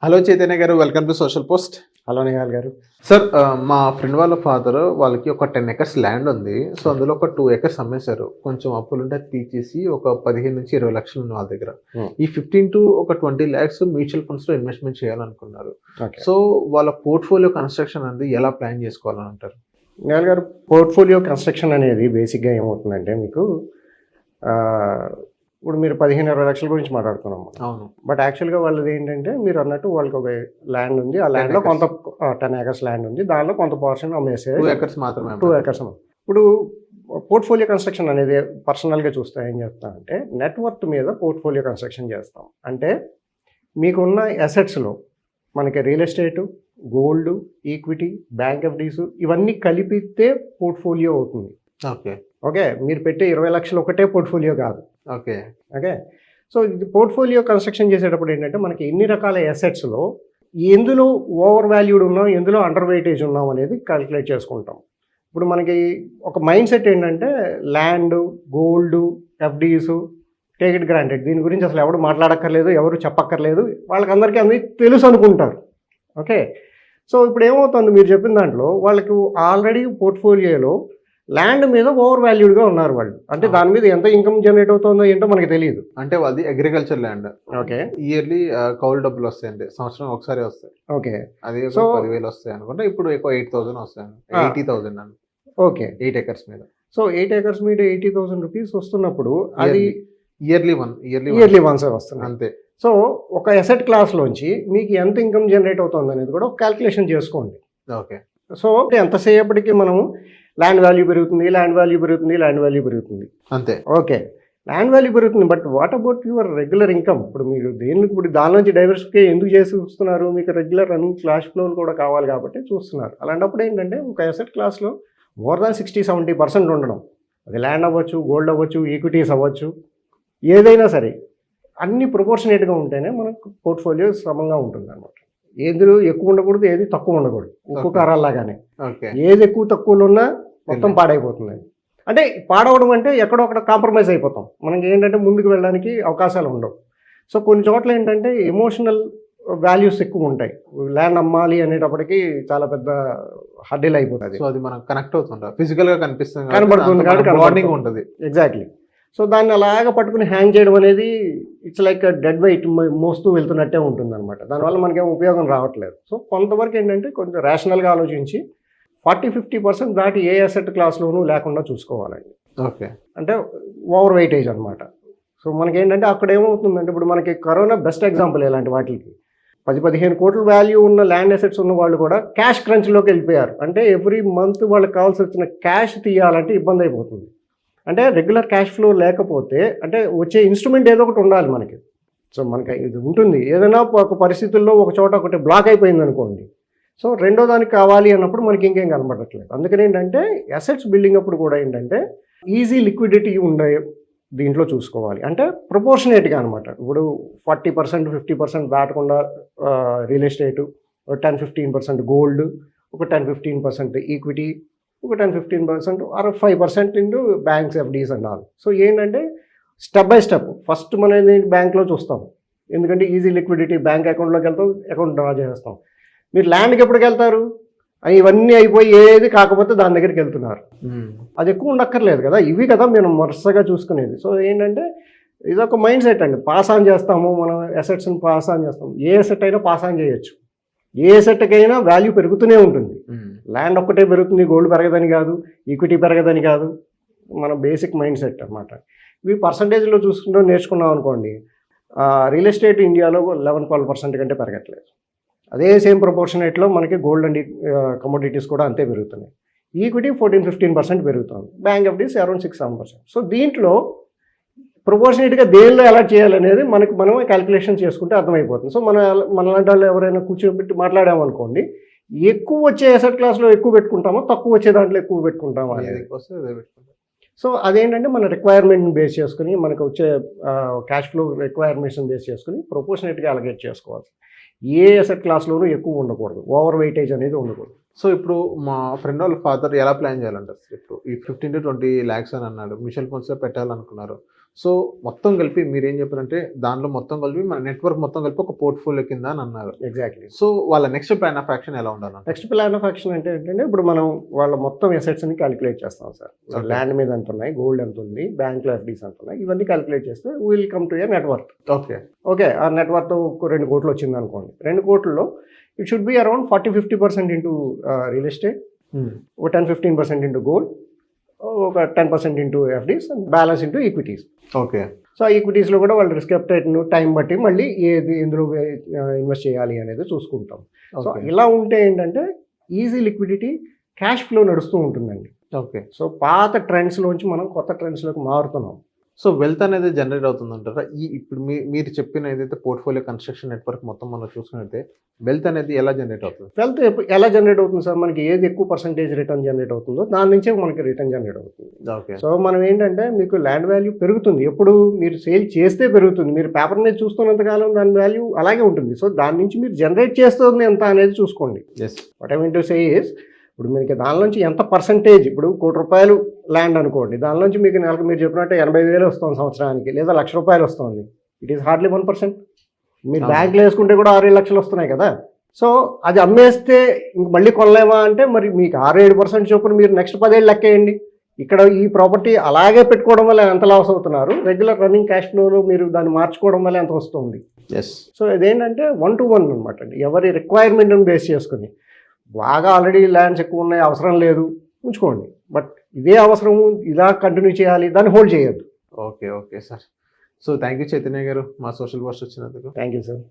Hello Chaitanya గారు, welcome to social post. Hello Nihal గారు. Sir, మా ఫ్రెండ్ వాళ్ళ ఫాదర్ వాళ్ళకి ఒక 10 ఎకర్స్ ల్యాండ్ ఉంది. సో అందులో ఒక 2 ఎకర్స్ అమ్మేశారు. కొంచెం అప్పులుంటే తీసేసి ఒక 15-20 లక్షలు ఉంది వాళ్ళ దగ్గర. ఈ 15 to 20 lakhs మ్యూచువల్ ఫండ్స్ లో ఇన్వెస్ట్మెంట్ చేయాలనుకున్నారు. సో వాళ్ళ పోర్ట్ఫోలియో కన్స్ట్రక్షన్ అనేది ఎలా ప్లాన్ చేసుకోవాలని అంటారు? నిహాల్ గారు, పోర్ట్ఫోలియో కన్స్ట్రక్షన్ అనేది బేసిక్గా ఏమవుతుందంటే మీకు ఇప్పుడు మీరు 15-20 లక్షల గురించి మాట్లాడుతున్నాము. అవును. బట్ యాక్చువల్గా వాళ్ళది ఏంటంటే మీరు అన్నట్టు వాళ్ళకి ఒక ల్యాండ్ ఉంది. ఆ ల్యాండ్లో కొంత 10 acres ల్యాండ్ ఉంది. దానిలో కొంత పోర్షన్ అమ్మేసే 2 ఎకర్స్ మాత్రమే. 2 acres. ఇప్పుడు పోర్ట్ఫోలియో కన్స్ట్రక్షన్ అనేది పర్సనల్గా చూస్తే ఏం చేస్తామంటే నెట్వర్త్ మీద పోర్ట్ఫోలియో కన్స్ట్రక్షన్ చేస్తాం. అంటే మీకున్న అసెట్స్లో మనకి real estate, gold, equity, bank FDs ఇవన్నీ కలిపితే పోర్ట్ఫోలియో అవుతుంది. ఓకే ఓకే, మీరు పెట్టే 20 లక్షలు ఒకటే పోర్ట్ఫోలియో కాదు. ఓకే ఓకే, సో ఇది పోర్ట్ఫోలియో కన్స్ట్రక్షన్ చేసేటప్పుడు ఏంటంటే మనకి ఎన్ని రకాల అసెట్స్లో ఎందులో ఓవర్ వాల్యూడ్ ఉన్నాం, ఎందులో అండర్ వెయిటేజ్ ఉన్నాం అనేది క్యాలిక్యులేట్ చేసుకుంటాం. ఇప్పుడు మనకి ఒక మైండ్ సెట్ ఏంటంటే land, gold, FDs, take it granted, దీని గురించి అసలు ఎవరు మాట్లాడక్కర్లేదు, ఎవరు చెప్పక్కర్లేదు, వాళ్ళకందరికీ అన్నీ తెలుసు అనుకుంటారు. ఓకే, సో ఇప్పుడు ఏమవుతుంది, మీరు చెప్పిన దాంట్లో వాళ్ళకి ఆల్రెడీ పోర్ట్ఫోలియోలో ల్యాండ్ మీద ఓవర్ వాల్యూడ్గా ఉన్నారు వాళ్ళు. అంటే దాని మీద ఎంత ఇన్కమ్ జనరేట్ అవుతుందో ఏంటో మనకి తెలియదు. అంటే వాళ్ళది అగ్రికల్చర్ ల్యాండ్. ఓకే, ఇయర్లీ కౌలు డబ్బులు వస్తాయండి, సంవత్సరం ఒకసారి వస్తాయి. ఓకే, అది సో 10,000 వస్తాయి అనుకుంటా. ఇప్పుడు ఎక్కువ 8,000 వస్తాయి, 80,000 అండి. ఓకే, 8 ఎకర్స్ మీద. సో 8 acres మీద 80,000 రూపీస్ వస్తున్నప్పుడు అది ఇయర్లీ వన్స్ వస్తుంది అంతే. సో ఒక అసెట్ క్లాస్లోంచి మీకు ఎంత ఇన్కమ్ జనరేట్ అవుతుంది అనేది కూడా ఒక క్యాల్కులేషన్ చేసుకోండి. ఓకే, సో ఎంతసేపటికి మనము ల్యాండ్ వాల్యూ పెరుగుతుంది, ల్యాండ్ వాల్యూ పెరుగుతుంది, ల్యాండ్ వాల్యూ పెరుగుతుంది అంతే. ఓకే, ల్యాండ్ వాల్యూ పెరుగుతుంది, but what about your regular income? ఇప్పుడు మీరు దేనికి ఇప్పుడు దాని నుంచి డైవర్సిఫై ఎందుకు చేసి చూస్తున్నారు? మీకు రెగ్యులర్ రన్నింగ్ క్యాష్ ఫ్లో కూడా కావాలి కాబట్టి చూస్తున్నారు. అలాంటప్పుడు ఏంటంటే ఒక అసెట్ క్లాస్లో మోర్ దాన్ 60-70% ఉండడం, అది ల్యాండ్ అవ్వచ్చు, గోల్డ్ అవ్వచ్చు, ఈక్విటీస్ అవ్వచ్చు, ఏదైనా సరే అన్ని ప్రొపోర్షనేట్గా ఉంటేనే మనకు పోర్ట్ఫోలియో సమంగా ఉంటుంది అనమాట. ఏది ఎక్కువ ఉండకూడదు, ఏది తక్కువ ఉండకూడదు. ఉప్పు కారాల్లాగానే ఏది ఎక్కువ తక్కువలో ఉన్నా మొత్తం పాడైపోతుంది. అంటే పాడవడం అంటే ఎక్కడో అక్కడ కాంప్రమైజ్ అయిపోతాం. మనకి ఏంటంటే ముందుకు వెళ్ళడానికి అవకాశాలు ఉండవు. సో కొన్ని చోట్ల ఏంటంటే ఎమోషనల్ వాల్యూస్ ఎక్కువ ఉంటాయి. ల్యాండ్ అమ్మాలి అనేటప్పటికి చాలా పెద్ద హర్డిల్ అయిపోతుంది. సో అది మనం కనెక్ట్ అవుతుంటాం, ఫిజికల్ గా కనిపిస్తుంది, కనబడుతుంది కాబట్టి బాండింగ్ ఉంటుంది. ఎగ్జాక్ట్లీ. సో దాన్ని అలాగా పట్టుకుని హ్యాంగ్ చేయడం అనేది ఇట్స్ లైక్ డెడ్ వెయిట్ మోస్తూ వెళ్తున్నట్టే ఉంటుంది అనమాట. దానివల్ల మనకేం ఉపయోగం రావట్లేదు. సో కొంతవరకు ఏంటంటే కొంచెం రేషనల్గా ఆలోచించి 40-50% దాటి ఏ అసెట్ క్లాస్లోనూ లేకుండా చూసుకోవాలండి. ఓకే, అంటే ఓవర్ వెయిటేజ్ అనమాట. సో మనకేంటంటే అక్కడ ఏమవుతుందంటే ఇప్పుడు మనకి కరోనా బెస్ట్ ఎగ్జాంపుల్. ఇలాంటి వాటికి 10-15 కోట్ల వాల్యూ ఉన్న ల్యాండ్ అసెట్స్ ఉన్న వాళ్ళు కూడా క్యాష్ క్రంచ్లోకి వెళ్ళిపోయారు. అంటే ఎవ్రీ మంత్ వాళ్ళకి కావాల్సి వచ్చిన క్యాష్ తీయాలంటే ఇబ్బంది అయిపోతుంది. అంటే రెగ్యులర్ క్యాష్ ఫ్లో లేకపోతే అంటే వచ్చే ఇన్స్ట్రుమెంట్ ఏదో ఒకటి ఉండాలి మనకి. సో మనకి ఇది ఉంటుంది, ఏదైనా ఒక పరిస్థితుల్లో ఒక చోట ఒకటి బ్లాక్ అయిపోయింది అనుకోండి, సో రెండో దానికి కావాలి అన్నప్పుడు మనకి ఇంకేం కనబడట్లేదు. అందుకని ఏంటంటే అసెట్స్ బిల్డింగ్ అప్పుడు కూడా ఏంటంటే ఈజీ లిక్విడిటీ ఉండే దీంట్లో చూసుకోవాలి. అంటే ప్రొపోర్షనేట్గా అనమాట. ఇప్పుడు 40%, 50% దాటకుండా రియల్ ఎస్టేటు, 10-15% గోల్డ్, ఒక 10-15% ఈక్విటీ, ఒక 10-15% or 5% into banks, FDs and all. So ఏంటంటే స్టెప్ బై స్టెప్ ఫస్ట్ మనం బ్యాంక్లో చూస్తాం, ఎందుకంటే ఈజీ లిక్విడిటీ, బ్యాంక్ అకౌంట్లోకి వెళ్తాం, అకౌంట్ డ్రా చేస్తాం. మీరు ల్యాండ్కి ఎప్పటికి వెళ్తారు? ఇవన్నీ అయిపోయి ఏది కాకపోతే దాని దగ్గరికి వెళ్తున్నారు. అది ఎక్కువ ఉండక్కర్లేదు కదా, ఇవి కదా మేము వరుసగా చూసుకునేది. సో ఏంటంటే ఇదొక మైండ్ సెట్ అండి. పాస్ ఆన్ చేస్తాము మనం, అసెట్స్ని పాస్ ఆన్ చేస్తాం. ఏ అసెట్ అయినా పాస్ ఆన్ చేయొచ్చు, ఏ అసెట్కైనా వాల్యూ పెరుగుతూనే ఉంటుంది. ల్యాండ్ ఒక్కటే పెరుగుతుంది, గోల్డ్ పెరగదని కాదు, ఈక్విటీ పెరగదని కాదు. మన బేసిక్ మైండ్ సెట్ అనమాట. ఇవి పర్సంటేజ్లో చూసుకుంటూ నేర్చుకున్నాం అనుకోండి, రియల్ ఎస్టేట్ ఇండియాలో 11-12% కంటే పెరగట్లేదు. అదే సేమ్ ప్రపోర్షనేట్లో మనకి గోల్డ్ అండ్ కమోడిటీస్ కూడా అంతే పెరుగుతున్నాయి. ఈక్విటీ 14-15% పెరుగుతుంది, బ్యాంక్ ఎఫ్డీస్ అరౌండ్ 6-7%. సో దీంట్లో ప్రొపోర్షనేట్గా దేనిలో ఎలా చేయాలనేది మనమే క్యాలిక్యులేషన్ చేసుకుంటే అర్థమైపోతుంది. సో మనలాంటి వాళ్ళు ఎవరైనా కూర్చోబెట్టి మాట్లాడామనుకోండి, ఎక్కువ వచ్చే అసెట్ క్లాస్లో ఎక్కువ పెట్టుకుంటామో, తక్కువ వచ్చే దాంట్లో ఎక్కువ పెట్టుకుంటామో అనేది. సో అదేంటంటే మన రిక్వైర్మెంట్ని బేస్ చేసుకుని, మనకు వచ్చే క్యాష్ ఫ్లో రిక్వైర్మెంట్స్ని బేస్ చేసుకుని ప్రొపోర్షనేట్గా అలగేట్ చేసుకోవాలి. ఏ అసెట్ క్లాస్లోనూ ఎక్కువ ఉండకూడదు, ఓవర్ వెయిటేజ్ అనేది ఉండకూడదు. సో ఇప్పుడు మా ఫ్రెండ్ వాళ్ళ ఫాదర్ ఎలా ప్లాన్ చేయాలంటారు సార్? ఇప్పుడు ఈ 15 to 20 lakhs అని అన్నాడు, మ్యూచువల్ ఫండ్స్లో పెట్టాలనుకున్నారు. సో మొత్తం కలిపి మీరు ఏం చెప్పారంటే దాంట్లో మొత్తం కలిపి మన నెట్వర్క్ మొత్తం కలిపి ఒక పోర్ట్ఫోలియో కింద అని అన్నారు. ఎగ్జాక్ట్లీ. సో వాళ్ళ నెక్స్ట్ ప్లాన్ ఆఫ్ యాక్షన్ ఎలా ఉండాలంటే? నెక్స్ట్ ప్లాన్ ఆఫ్ యాక్షన్ అంటే ఏంటంటే ఇప్పుడు మనం వాళ్ళ మొత్తం అసెట్స్ని క్యాలిక్యులేట్ చేస్తాం సార్. Okay. ల్యాండ్ మీద ఎంత ఉన్నాయి, గోల్డ్ ఎంత ఉంది, బ్యాంక్లో ఎఫ్డీస్ ఎంత ఉన్నాయి, ఇవన్నీ క్యాలిక్యులేట్ చేస్తే will come to A network. Okay. Okay, ఆ నెట్వర్క్ 2 కోట్లు వచ్చింది అనుకోండి. 2 కోట్లలో it should be around 40-50% into real estate, ఒక 10-15% ఇంటూ గోల్డ్, ఒక 10% into FDs, balance into equities. Okay. So ఆ ఈక్విటీస్లో కూడా వాళ్ళు రిస్క్ అప్టైట్ను టైం బట్టి మళ్ళీ ఏది ఎందులో ఇన్వెస్ట్ చేయాలి అనేది చూసుకుంటాం. So okay. ఇలా ఉంటే ఏంటంటే ఈజీ లిక్విడిటీ, క్యాష్ ఫ్లో నడుస్తూ ఉంటుందండి. ఓకే. సో పాత ట్రెండ్స్లోంచి మనం కొత్త ట్రెండ్స్లోకి మారుతున్నాం. సో వెల్త్ అనేది జనరేట్ అవుతుందంటారా? ఇప్పుడు మీరు చెప్పిన ఏదైతే పోర్ట్ఫోలియో కన్స్ట్రక్షన్ నెట్వర్క్ మొత్తం మనం చూసుకున్నట్టే వెల్త్ అనేది ఎలా జనరేట్ అవుతుంది? వెల్త్ ఎలా జనరేట్ అవుతుంది సార్? మనకి ఏది ఎక్కువ పర్సంటేజ్ రిటర్న్ జనరేట్ అవుతుందో దాని నుంచే మనకి రిటర్న్ జనరేట్ అవుతుంది. ఓకే. సో మనం ఏంటంటే మీకు ల్యాండ్ వాల్యూ పెరుగుతుంది, ఎప్పుడు మీరు సేల్ చేస్తే పెరుగుతుంది. మీరు పేపర్ మీద చూస్తున్నంతకాలం దాని వాల్యూ అలాగే ఉంటుంది. సో దాని నుంచి మీరు జనరేట్ చేస్తుంది ఎంత అనేది చూసుకోండి. Yes. What I mean to say is, ఇప్పుడు మీకు దానిలోంచి ఎంత పర్సంటేజ్, ఇప్పుడు ₹1,00,00,000 ల్యాండ్ అనుకోండి, దానిలోంచి మీకు నెలకు మీరు చెప్పినట్టు 80,000 వస్తుంది సంవత్సరానికి, లేదా ₹1,00,000 వస్తుంది. It is hardly 1%. మీరు బ్యాంక్లో వేసుకుంటే కూడా 6-7 లక్షలు వస్తున్నాయి కదా. సో అది అమ్మేస్తే ఇంక మళ్ళీ కొనలేమా అంటే మరి మీకు 6-7% చొప్పున మీరు నెక్స్ట్ 10 ఏళ్ళు లెక్కేయండి. ఇక్కడ ఈ ప్రాపర్టీ అలాగే పెట్టుకోవడం వల్ల ఎంత లాస్ అవుతున్నారు, రెగ్యులర్ రన్నింగ్ క్యాష్ ఫ్లోలో మీరు దాన్ని మార్చుకోవడం వల్ల ఎంత వస్తుంది. ఎస్. సో ఇదేంటంటే 1-to-1 అనమాట అండి, ఎవరి రిక్వైర్మెంట్ని బేస్ చేసుకుని. బాగా ఆల్రెడీ ల్యాండ్స్ ఎక్కువ ఉన్నాయి, అవసరం లేదు, ఉంచుకోండి. బట్ ఇదే అవసరం, ఇలా కంటిన్యూ చేయాలి, దాన్ని హోల్డ్ చేయొద్దు. Okay. Okay sir. So thank you Chaitanya గారు మా సోషల్ పోస్ట్ వచ్చినందుకు. Thank you sir.